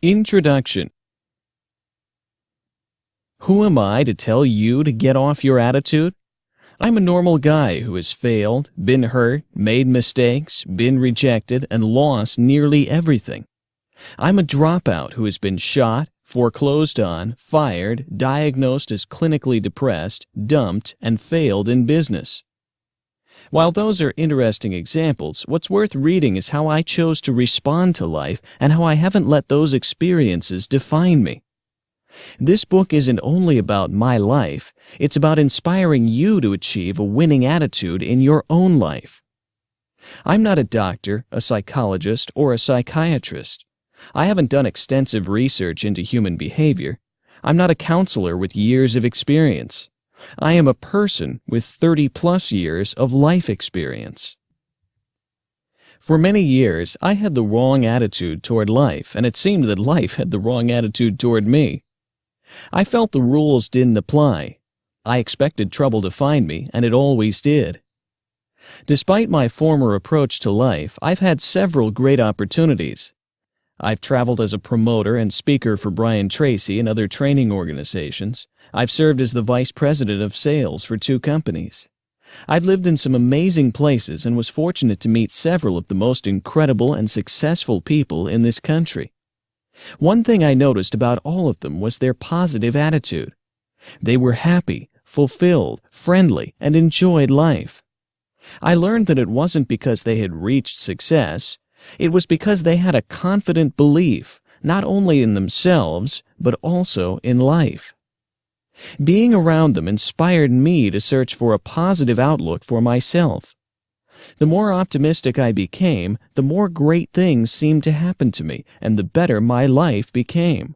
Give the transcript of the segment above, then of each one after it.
Introduction. Who am I to tell you to get off your attitude? I'm a normal guy who has failed, been hurt, made mistakes, been rejected, and lost nearly everything. I'm a dropout who has been shot, foreclosed on, fired, diagnosed as clinically depressed, dumped, and failed in business. While those are interesting examples, what's worth reading is how I chose to respond to life and how I haven't let those experiences define me. This book isn't only about my life, it's about inspiring you to achieve a winning attitude in your own life. I'm not a doctor, a psychologist, or a psychiatrist. I haven't done extensive research into human behavior. I'm not a counselor with years of experience. I am a person with 30-plus years of life experience. For many years, I had the wrong attitude toward life, and it seemed that life had the wrong attitude toward me. I felt the rules didn't apply. I expected trouble to find me, and it always did. Despite my former approach to life, I've had several great opportunities. I've traveled as a promoter and speaker for Brian Tracy and other training organizations. I've served as the vice president of sales for 2 companies. I've lived in some amazing places and was fortunate to meet several of the most incredible and successful people in this country. One thing I noticed about all of them was their positive attitude. They were happy, fulfilled, friendly, and enjoyed life. I learned that it wasn't because they had reached success. It was because they had a confident belief, not only in themselves, but also in life. Being around them inspired me to search for a positive outlook for myself. The more optimistic I became, the more great things seemed to happen to me, and the better my life became.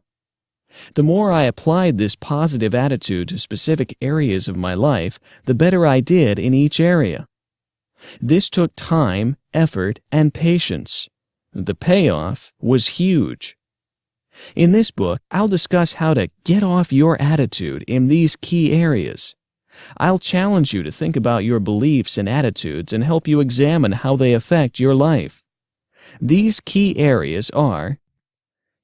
The more I applied this positive attitude to specific areas of my life, the better I did in each area. This took time, effort, and patience. The payoff was huge. In this book, I'll discuss how to get off your attitude in these key areas. I'll challenge you to think about your beliefs and attitudes and help you examine how they affect your life. These key areas are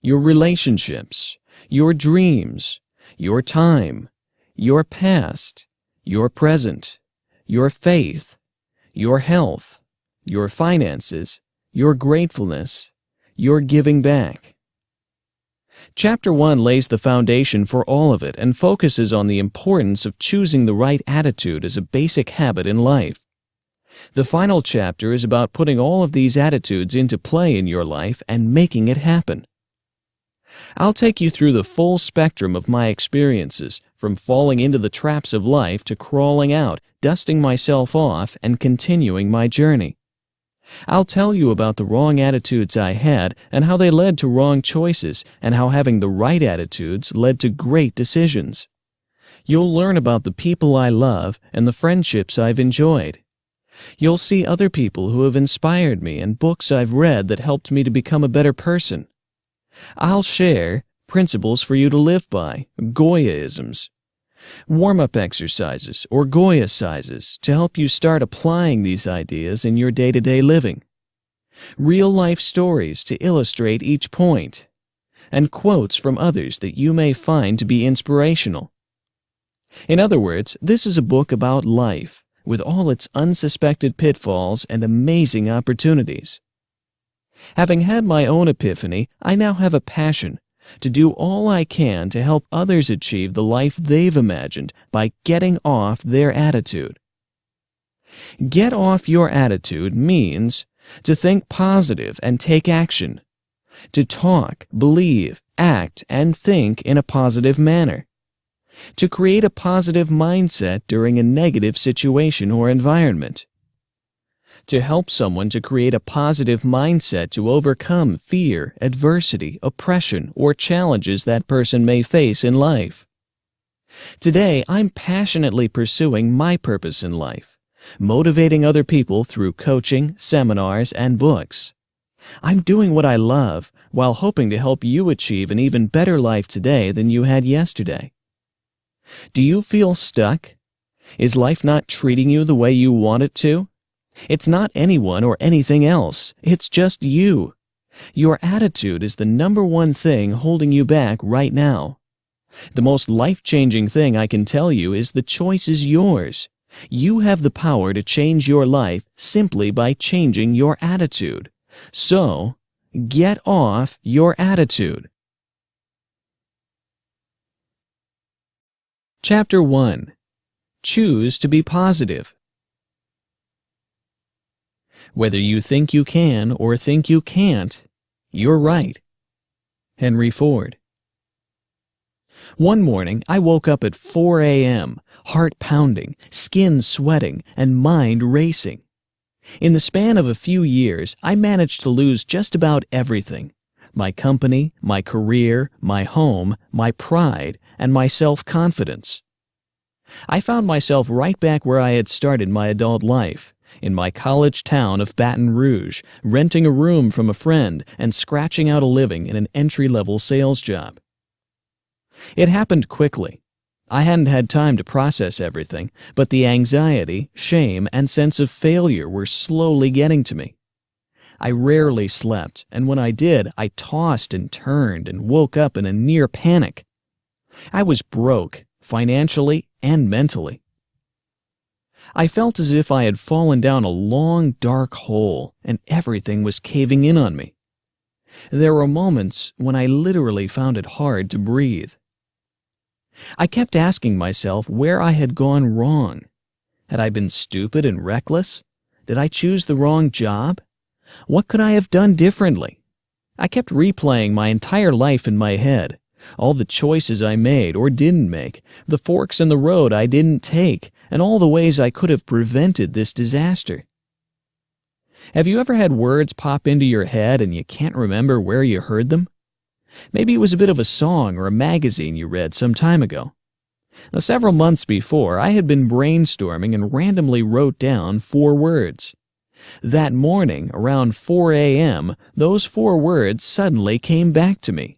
your relationships, your dreams, your time, your past, your present, your faith, your health, your finances, your gratefulness, your giving back. Chapter 1 lays the foundation for all of it and focuses on the importance of choosing the right attitude as a basic habit in life. The final chapter is about putting all of these attitudes into play in your life and making it happen. I'll take you through the full spectrum of my experiences, from falling into the traps of life to crawling out, dusting myself off, and continuing my journey. I'll tell you about the wrong attitudes I had and how they led to wrong choices and how having the right attitudes led to great decisions. You'll learn about the people I love and the friendships I've enjoyed. You'll see other people who have inspired me and books I've read that helped me to become a better person. I'll share principles for you to live by, Goyaisms, warm-up exercises or Goya sizes to help you start applying these ideas in your day-to-day living, real-life stories to illustrate each point, and quotes from others that you may find to be inspirational. In other words, this is a book about life, with all its unsuspected pitfalls and amazing opportunities. Having had my own epiphany, I now have a passion to do all I can to help others achieve the life they've imagined by getting off their attitude. Get off your attitude means to think positive and take action, to talk, believe, act, and think in a positive manner, to create a positive mindset during a negative situation or environment, to help someone to create a positive mindset to overcome fear, adversity, oppression, or challenges that person may face in life. Today, I'm passionately pursuing my purpose in life, motivating other people through coaching, seminars, and books. I'm doing what I love while hoping to help you achieve an even better life today than you had yesterday. Do you feel stuck? Is life not treating you the way you want it to? It's not anyone or anything else. It's just you. Your attitude is the number one thing holding you back right now. The most life-changing thing I can tell you is the choice is yours. You have the power to change your life simply by changing your attitude. So, get off your attitude. Chapter 1. Choose to be positive. Whether you think you can or think you can't, you're right. Henry Ford. One morning, I woke up at 4 a.m., heart pounding, skin sweating, and mind racing. In the span of a few years, I managed to lose just about everything: my company, my career, my home, my pride, and my self-confidence. I found myself right back where I had started my adult life, in my college town of Baton Rouge, renting a room from a friend and scratching out a living in an entry-level sales job. It happened quickly. I hadn't had time to process everything, but the anxiety, shame, and sense of failure were slowly getting to me. I rarely slept, and when I did, I tossed and turned and woke up in a near panic. I was broke, financially and mentally. I felt as if I had fallen down a long, dark hole, and everything was caving in on me. There were moments when I literally found it hard to breathe. I kept asking myself where I had gone wrong. Had I been stupid and reckless? Did I choose the wrong job? What could I have done differently? I kept replaying my entire life in my head, all the choices I made or didn't make, the forks in the road I didn't take, and all the ways I could have prevented this disaster. Have you ever had words pop into your head and you can't remember where you heard them? Maybe it was a bit of a song or a magazine you read some time ago. Now, several months before, I had been brainstorming and randomly wrote down 4 words. That morning, around 4 a.m., those 4 words suddenly came back to me.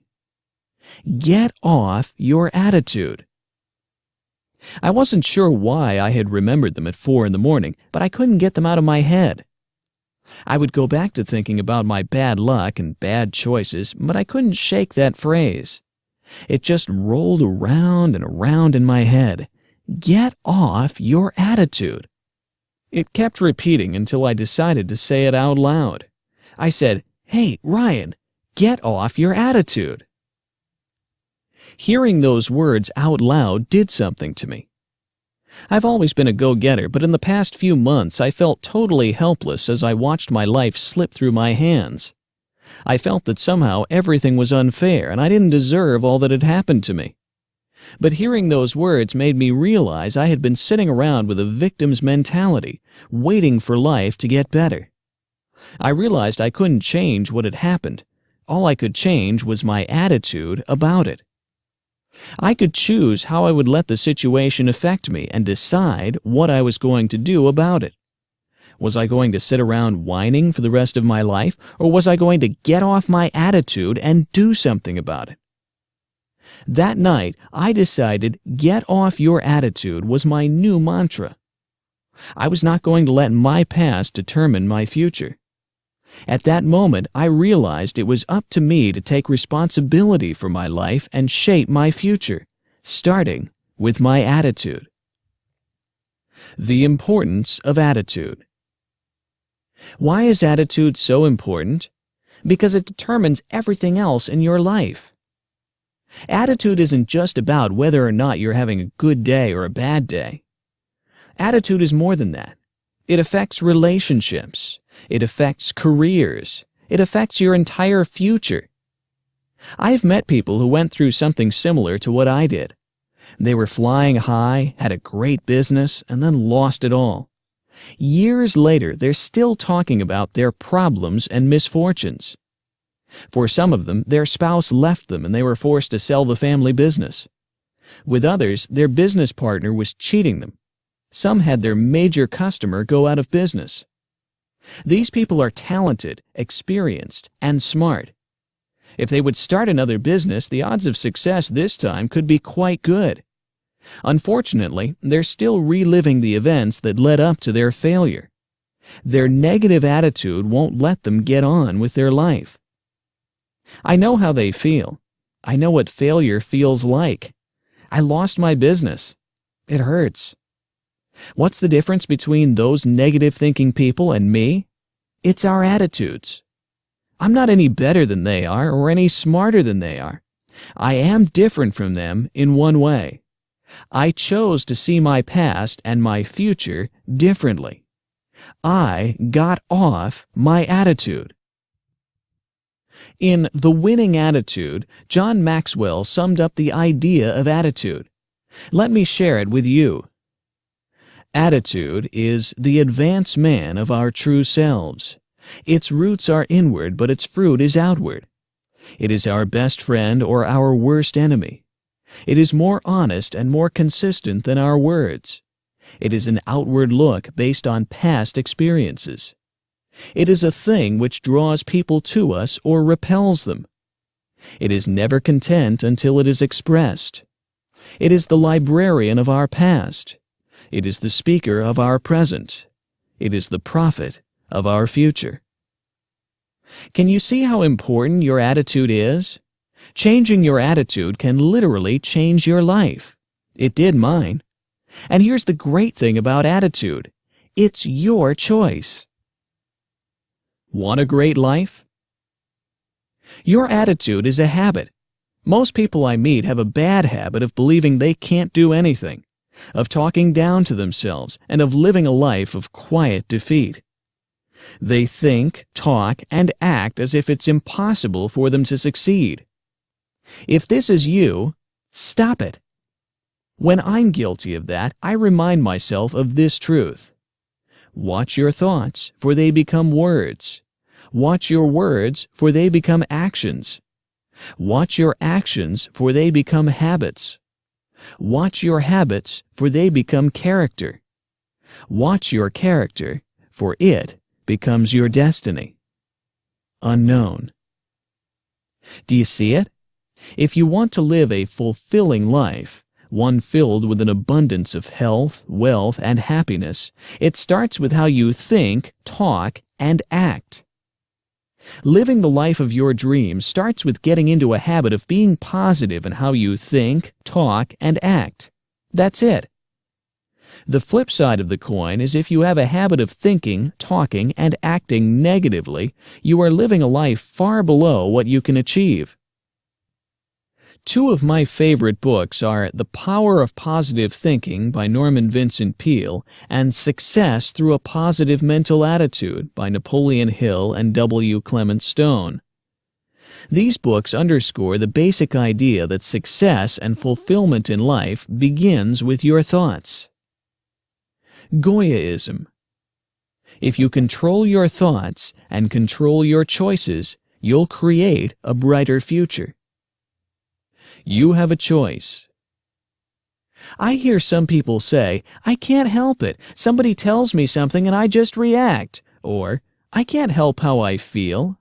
Get off your attitude. I wasn't sure why I had remembered them at 4 in the morning, but I couldn't get them out of my head. I would go back to thinking about my bad luck and bad choices, but I couldn't shake that phrase. It just rolled around and around in my head. Get off your attitude. It kept repeating until I decided to say it out loud. I said, "Hey, Ryan, get off your attitude." Hearing those words out loud did something to me. I've always been a go-getter, but in the past few months I felt totally helpless as I watched my life slip through my hands. I felt that somehow everything was unfair and I didn't deserve all that had happened to me. But hearing those words made me realize I had been sitting around with a victim's mentality, waiting for life to get better. I realized I couldn't change what had happened. All I could change was my attitude about it. I could choose how I would let the situation affect me and decide what I was going to do about it. Was I going to sit around whining for the rest of my life, or was I going to get off my attitude and do something about it? That night, I decided get off your attitude was my new mantra. I was not going to let my past determine my future. At that moment, I realized it was up to me to take responsibility for my life and shape my future, starting with my attitude. The importance of attitude. Why is attitude so important? Because it determines everything else in your life. Attitude isn't just about whether or not you're having a good day or a bad day. Attitude is more than that. It affects relationships. It affects careers. It affects your entire future. I've met people who went through something similar to what I did. They were flying high, had a great business, and then lost it all. Years later, they're still talking about their problems and misfortunes. For some of them, their spouse left them and they were forced to sell the family business. With others, their business partner was cheating them. Some had their major customer go out of business. These people are talented, experienced, and smart. If they would start another business, the odds of success this time could be quite good. Unfortunately, they're still reliving the events that led up to their failure. Their negative attitude won't let them get on with their life. I know how they feel. I know what failure feels like. I lost my business. It hurts. What's the difference between those negative thinking people and me? It's our attitudes. I'm not any better than they are or any smarter than they are. I am different from them in one way. I chose to see my past and my future differently. I got off my attitude. In The Winning Attitude, John Maxwell summed up the idea of attitude. Let me share it with you. Attitude is the advance man of our true selves. Its roots are inward, but its fruit is outward. It is our best friend or our worst enemy. It is more honest and more consistent than our words. It is an outward look based on past experiences. It is a thing which draws people to us or repels them. It is never content until it is expressed. It is the librarian of our past. It is the speaker of our present. It is the prophet of our future. Can you see how important your attitude is? Changing your attitude can literally change your life. It did mine. And here's the great thing about attitude. It's your choice. Want a great life? Your attitude is a habit. Most people I meet have a bad habit of believing they can't do anything, of talking down to themselves, and of living a life of quiet defeat. They think, talk, and act as if it's impossible for them to succeed. If this is you, stop it. When I'm guilty of that, I remind myself of this truth. Watch your thoughts, for they become words. Watch your words, for they become actions. Watch your actions, for they become habits. Watch your habits, for they become character. Watch your character, for it becomes your destiny. Unknown. Do you see it? If you want to live a fulfilling life, one filled with an abundance of health, wealth, and happiness, it starts with how you think, talk, and act. Living the life of your dreams starts with getting into a habit of being positive in how you think, talk, and act. That's it. The flip side of the coin is if you have a habit of thinking, talking, and acting negatively, you are living a life far below what you can achieve. Two of my favorite books are The Power of Positive Thinking by Norman Vincent Peale and Success Through a Positive Mental Attitude by Napoleon Hill and W. Clement Stone. These books underscore the basic idea that success and fulfillment in life begins with your thoughts. Goyaism. If you control your thoughts and control your choices, you'll create a brighter future. You have a choice. I hear some people say, I can't help it. Somebody tells me something and I just react. Or, I can't help how I feel.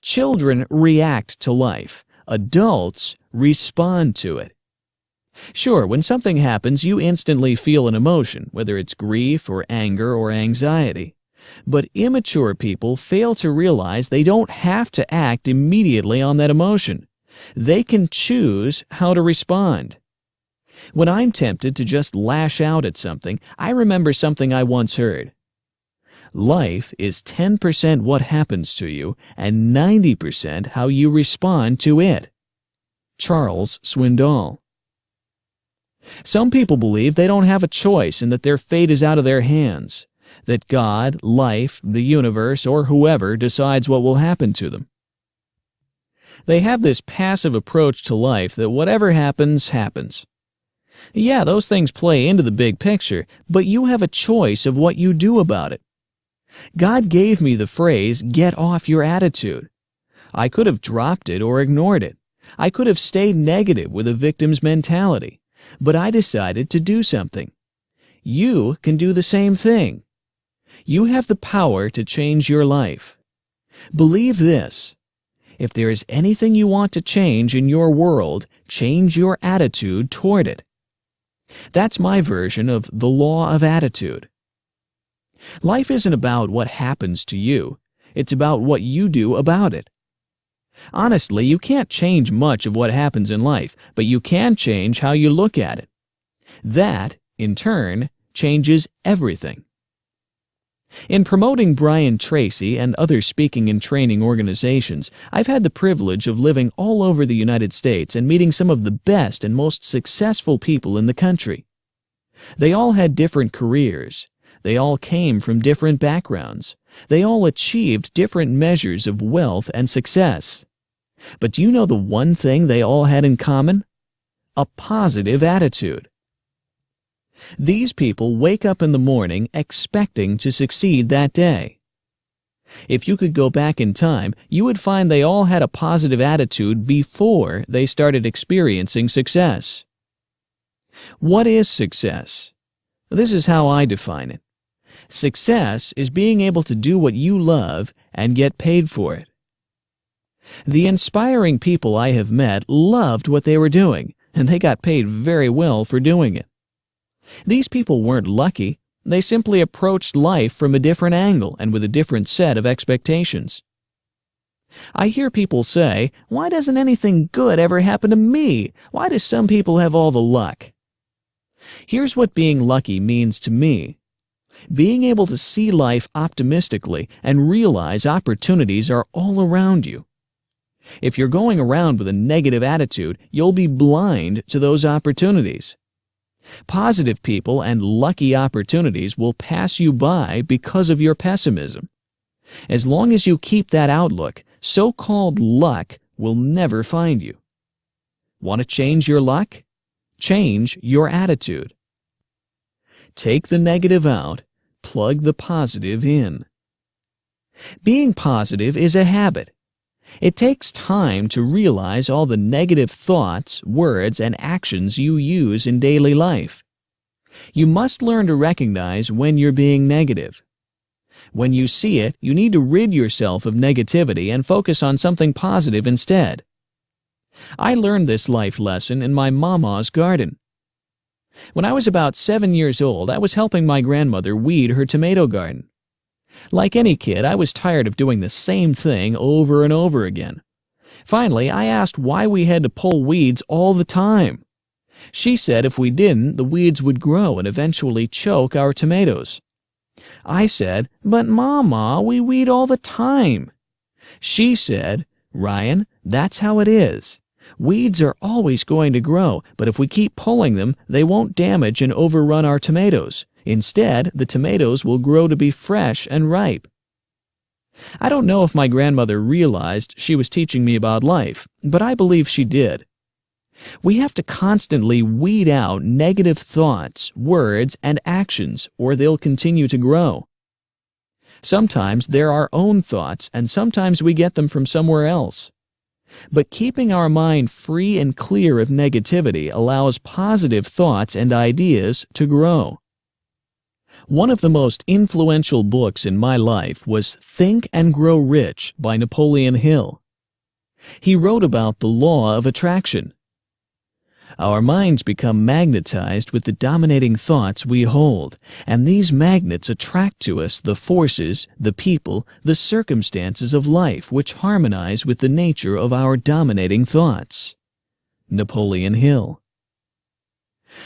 Children react to life. Adults respond to it. Sure, when something happens, you instantly feel an emotion, whether it's grief or anger or anxiety. But immature people fail to realize they don't have to act immediately on that emotion. They can choose how to respond. When I'm tempted to just lash out at something, I remember something I once heard. Life is 10% what happens to you and 90% how you respond to it. Charles Swindoll. Some people believe they don't have a choice and that their fate is out of their hands, that God, life, the universe, or whoever decides what will happen to them. They have this passive approach to life that whatever happens, happens. Yeah, those things play into the big picture, but you have a choice of what you do about it. God gave me the phrase, get off your attitude. I could have dropped it or ignored it. I could have stayed negative with a victim's mentality, but I decided to do something. You can do the same thing. You have the power to change your life. Believe this. If there is anything you want to change in your world, change your attitude toward it. That's my version of the law of attitude. Life isn't about what happens to you. It's about what you do about it. Honestly, you can't change much of what happens in life, but you can change how you look at it. That, in turn, changes everything. In promoting Brian Tracy and other speaking and training organizations, I've had the privilege of living all over the United States and meeting some of the best and most successful people in the country. They all had different careers. They all came from different backgrounds. They all achieved different measures of wealth and success. But do you know the one thing they all had in common? A positive attitude. These people wake up in the morning expecting to succeed that day. If you could go back in time, you would find they all had a positive attitude before they started experiencing success. What is success? This is how I define it. Success is being able to do what you love and get paid for it. The inspiring people I have met loved what they were doing, and they got paid very well for doing it. These people weren't lucky. They simply approached life from a different angle and with a different set of expectations. I hear people say, "Why doesn't anything good ever happen to me? Why do some people have all the luck?" Here's what being lucky means to me. Being able to see life optimistically and realize opportunities are all around you. If you're going around with a negative attitude, you'll be blind to those opportunities. Positive people and lucky opportunities will pass you by because of your pessimism. As long as you keep that outlook, so-called luck will never find you. Want to change your luck? Change your attitude. Take the negative out, plug the positive in. Being positive is a habit. It takes time to realize all the negative thoughts, words, and actions you use in daily life. You must learn to recognize when you're being negative. When you see it, you need to rid yourself of negativity and focus on something positive instead. I learned this life lesson in my mama's garden. When I was about 7 years old, I was helping my grandmother weed her tomato garden. Like any kid, I was tired of doing the same thing over and over again. Finally, I asked why we had to pull weeds all the time. She said if we didn't, the weeds would grow and eventually choke our tomatoes. I said, "But Mama, we weed all the time." She said, "Ryan, that's how it is. Weeds are always going to grow, but if we keep pulling them, they won't damage and overrun our tomatoes. Instead, the tomatoes will grow to be fresh and ripe." I don't know if my grandmother realized she was teaching me about life, but I believe she did. We have to constantly weed out negative thoughts, words, and actions, or they'll continue to grow. Sometimes they're our own thoughts, and sometimes we get them from somewhere else. But keeping our mind free and clear of negativity allows positive thoughts and ideas to grow. One of the most influential books in my life was Think and Grow Rich by Napoleon Hill. He wrote about the law of attraction. Our minds become magnetized with the dominating thoughts we hold, and these magnets attract to us the forces, the people, the circumstances of life which harmonize with the nature of our dominating thoughts. Napoleon Hill.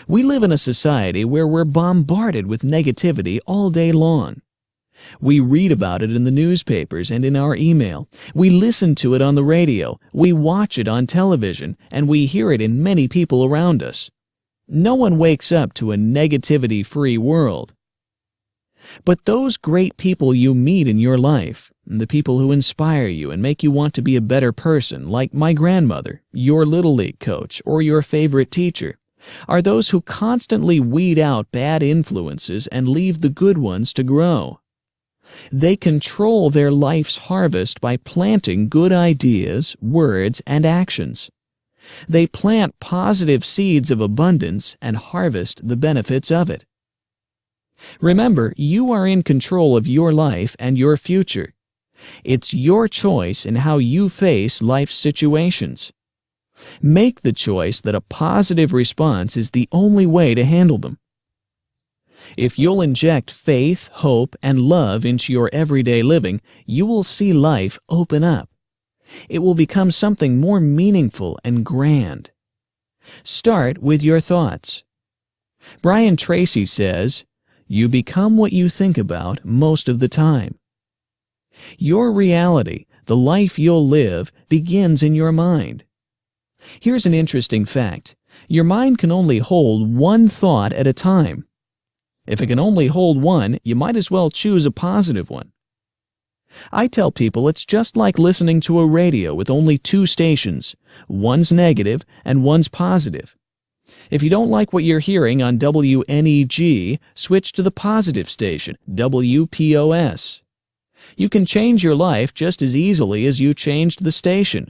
We live in a society where we're bombarded with negativity all day long. We read about it in the newspapers and in our email. We listen to it on the radio. We watch it on television, and we hear it in many people around us. No one wakes up to a negativity-free world. But those great people you meet in your life, the people who inspire you and make you want to be a better person, like my grandmother, your Little League coach, or your favorite teacher, are those who constantly weed out bad influences and leave the good ones to grow. They control their life's harvest by planting good ideas, words, and actions. They plant positive seeds of abundance and harvest the benefits of it. Remember, you are in control of your life and your future. It's your choice in how you face life's situations. Make the choice that a positive response is the only way to handle them. If you'll inject faith, hope, and love into your everyday living, you will see life open up. It will become something more meaningful and grand. Start with your thoughts. Brian Tracy says, "You become what you think about most of the time." Your reality, the life you'll live, begins in your mind. Here's an interesting fact. Your mind can only hold one thought at a time. If it can only hold one, you might as well choose a positive one. I tell people it's just like listening to a radio with only two stations. One's negative and one's positive. If you don't like what you're hearing on WNEG, switch to the positive station, WPOS. You can change your life just as easily as you changed the station.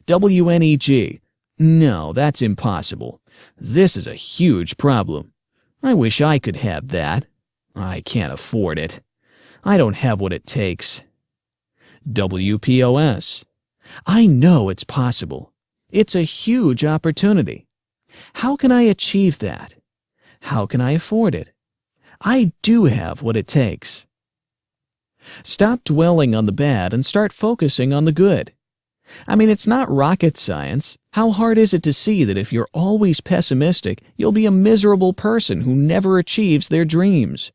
WNEG. No, that's impossible. This is a huge problem. I wish I could have that. I can't afford it. I don't have what it takes. WPOS. I know it's possible. It's a huge opportunity. How can I achieve that? How can I afford it? I do have what it takes. Stop dwelling on the bad and start focusing on the good. I mean, it's not rocket science. How hard is it to see that if you're always pessimistic, you'll be a miserable person who never achieves their dreams?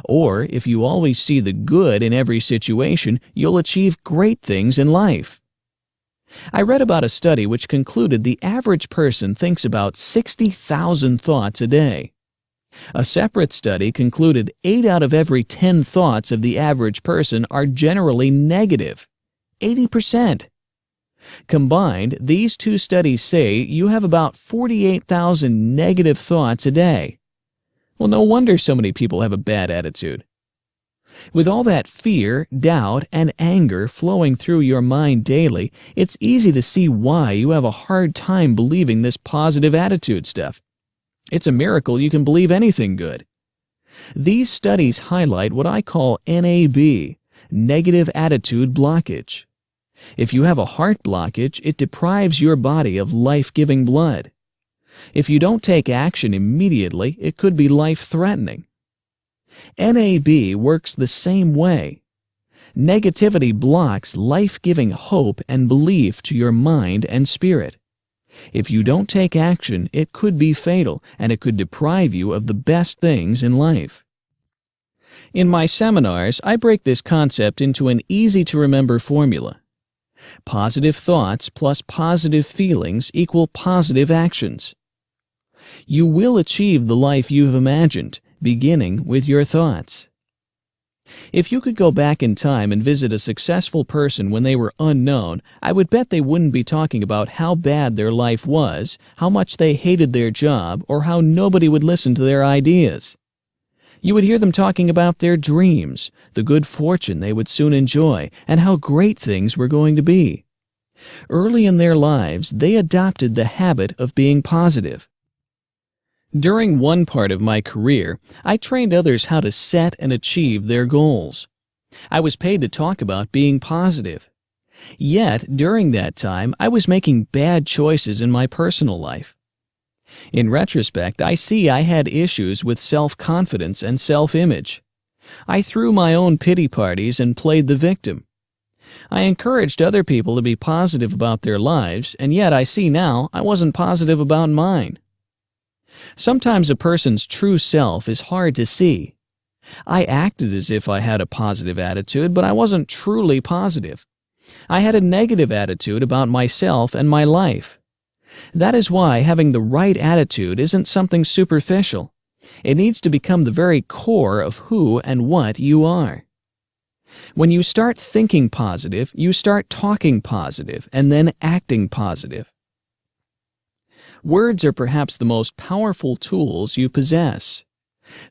Or, if you always see the good in every situation, you'll achieve great things in life. I read about a study which concluded the average person thinks about 60,000 thoughts a day. A separate study concluded 8 out of every 10 thoughts of the average person are generally negative. 80%. Combined, these two studies say you have about 48,000 negative thoughts a day. Well, no wonder so many people have a bad attitude. With all that fear, doubt, and anger flowing through your mind daily, it's easy to see why you have a hard time believing this positive attitude stuff. It's a miracle you can believe anything good. These studies highlight what I call NAB, negative attitude blockage. If you have a heart blockage, it deprives your body of life-giving blood. If you don't take action immediately, it could be life-threatening. NAB works the same way. Negativity blocks life-giving hope and belief to your mind and spirit. If you don't take action, it could be fatal, and it could deprive you of the best things in life. In my seminars, I break this concept into an easy-to-remember formula. Positive thoughts plus positive feelings equal positive actions. You will achieve the life you've imagined, beginning with your thoughts. If you could go back in time and visit a successful person when they were unknown, I would bet they wouldn't be talking about how bad their life was, how much they hated their job, or how nobody would listen to their ideas. You would hear them talking about their dreams, the good fortune they would soon enjoy, and how great things were going to be. Early in their lives, they adopted the habit of being positive. During one part of my career, I trained others how to set and achieve their goals. I was paid to talk about being positive. Yet, during that time, I was making bad choices in my personal life. In retrospect, I see I had issues with self-confidence and self-image. I threw my own pity parties and played the victim. I encouraged other people to be positive about their lives, and yet I see now I wasn't positive about mine. Sometimes a person's true self is hard to see. I acted as if I had a positive attitude, but I wasn't truly positive. I had a negative attitude about myself and my life. That is why having the right attitude isn't something superficial. It needs to become the very core of who and what you are. When you start thinking positive, you start talking positive and then acting positive. Words are perhaps the most powerful tools you possess.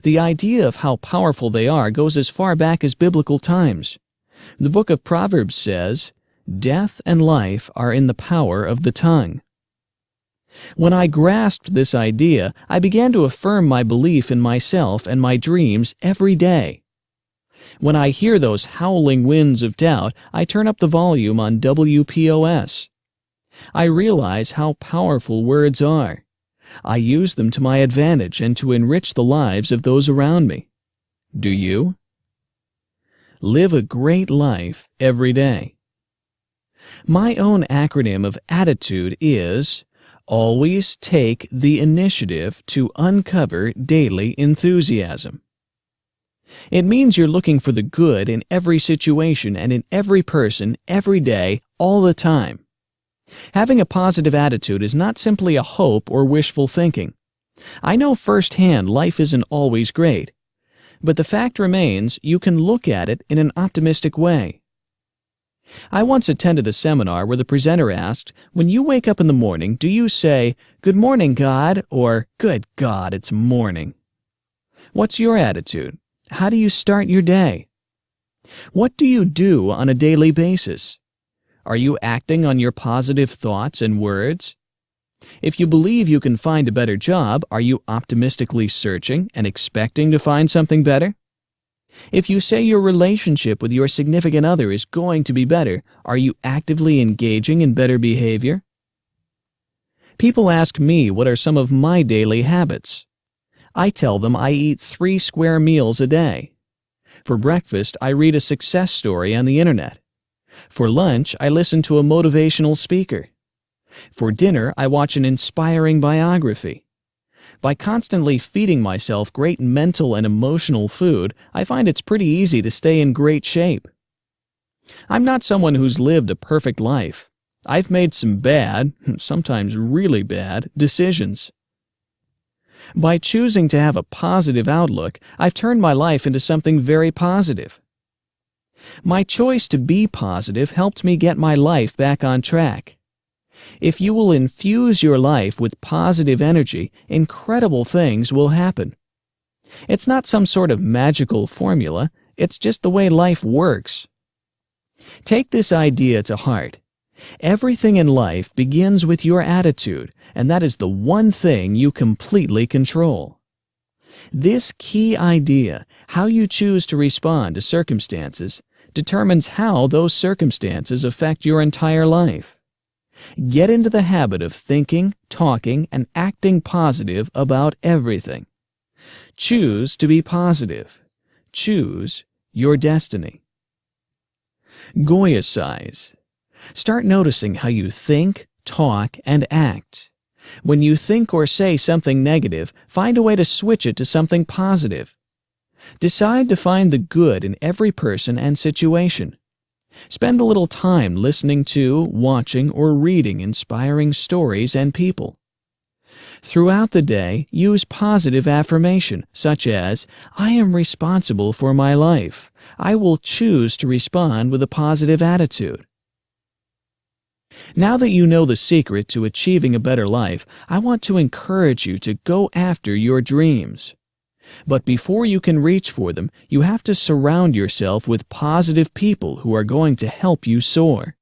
The idea of how powerful they are goes as far back as biblical times. The book of Proverbs says, "Death and life are in the power of the tongue." When I grasped this idea, I began to affirm my belief in myself and my dreams every day. When I hear those howling winds of doubt, I turn up the volume on WPOS. I realize how powerful words are. I use them to my advantage and to enrich the lives of those around me. Do you? Live a great life every day. My own acronym of attitude is always take the initiative to uncover daily enthusiasm. It means you're looking for the good in every situation and in every person, every day, all the time. Having a positive attitude is not simply a hope or wishful thinking. I know firsthand life isn't always great, but the fact remains you can look at it in an optimistic way. I once attended a seminar where the presenter asked, when you wake up in the morning, do you say, "Good morning, God," or "Good God, it's morning"? What's your attitude? How do you start your day? What do you do on a daily basis? Are you acting on your positive thoughts and words? If you believe you can find a better job, are you optimistically searching and expecting to find something better? If you say your relationship with your significant other is going to be better, are you actively engaging in better behavior? People ask me what are some of my daily habits. I tell them I eat 3 square meals a day. For breakfast, I read a success story on the internet. For lunch, I listen to a motivational speaker. For dinner, I watch an inspiring biography. By constantly feeding myself great mental and emotional food, I find it's pretty easy to stay in great shape. I'm not someone who's lived a perfect life. I've made some bad, sometimes really bad, decisions. By choosing to have a positive outlook, I've turned my life into something very positive. My choice to be positive helped me get my life back on track. If you will infuse your life with positive energy, incredible things will happen. It's not some sort of magical formula, it's just the way life works. Take this idea to heart. Everything in life begins with your attitude, and that is the one thing you completely control. This key idea, how you choose to respond to circumstances, determines how those circumstances affect your entire life. Get into the habit of thinking, talking, and acting positive about everything. Choose to be positive. Choose your destiny. Goyicize. Start noticing how you think, talk, and act. When you think or say something negative, find a way to switch it to something positive. Decide to find the good in every person and situation. Spend a little time listening to, watching, or reading inspiring stories and people. Throughout the day, use positive affirmation, such as, "I am responsible for my life. I will choose to respond with a positive attitude." Now that you know the secret to achieving a better life, I want to encourage you to go after your dreams. But before you can reach for them, you have to surround yourself with positive people who are going to help you soar.